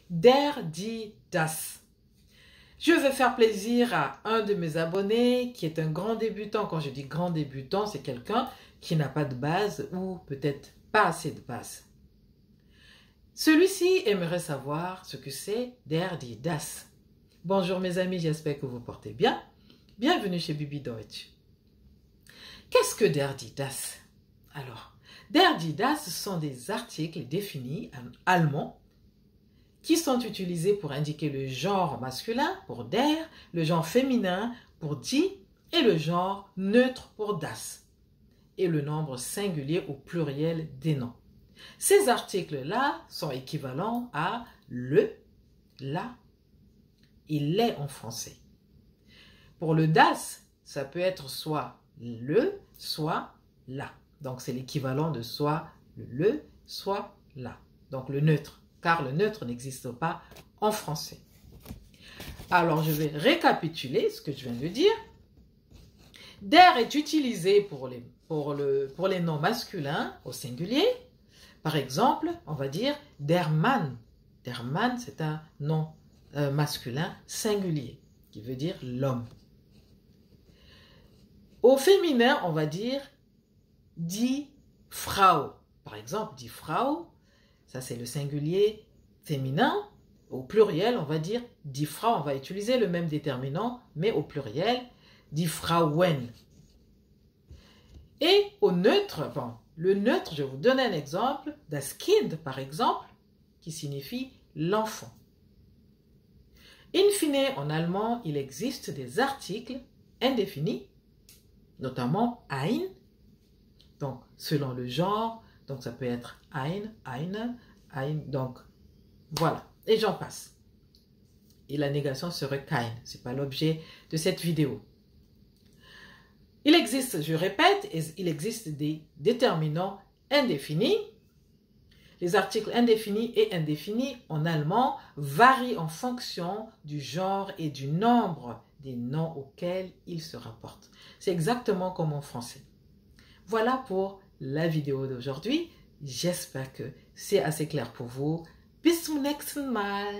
Der, die, das. Je veux faire plaisir à un de mes abonnés qui est un grand débutant. Quand je dis grand débutant, c'est quelqu'un qui n'a pas de base ou peut-être pas assez de base. Celui-ci aimerait savoir ce que c'est der, die, das. Bonjour mes amis, j'espère que vous portez bien. Bienvenue chez Bibi Deutsch. Qu'est-ce que der, die, das? Alors, der, die, das sont des articles définis en allemand qui sont utilisés pour indiquer le genre masculin pour der, le genre féminin pour die et le genre neutre pour das et le nombre singulier au pluriel des noms. Ces articles-là sont équivalents à le, la et les en français. Pour le das, ça peut être soit le, soit la. Donc c'est l'équivalent de soit le, soit la. Donc le neutre, car le neutre n'existe pas en français. Alors je vais récapituler ce que je viens de dire. Der est utilisé pour les noms masculins au singulier. Par exemple, on va dire der Mann. Der Mann, c'est un nom masculin singulier, qui veut dire l'homme. Au féminin, on va dire die Frau. Par exemple, die Frau, ça c'est le singulier féminin. Au pluriel, on va dire die Frau. On va utiliser le même déterminant, mais au pluriel, die Frauen. Et au neutre, bon, le neutre, je vais vous donner un exemple, das Kind, par exemple, qui signifie l'enfant. In fine, en allemand, il existe des articles indéfinis, notamment ein, donc selon le genre, donc ça peut être ein, eine, ein, donc voilà, et j'en passe. Et la négation serait kein, ce n'est pas l'objet de cette vidéo. Il existe, je répète, il existe des déterminants indéfinis. Les articles indéfinis et indéfinis en allemand varient en fonction du genre et du nombre des noms auxquels ils se rapportent. C'est exactement comme en français. Voilà pour la vidéo d'aujourd'hui. J'espère que c'est assez clair pour vous. Bis zum nächsten Mal.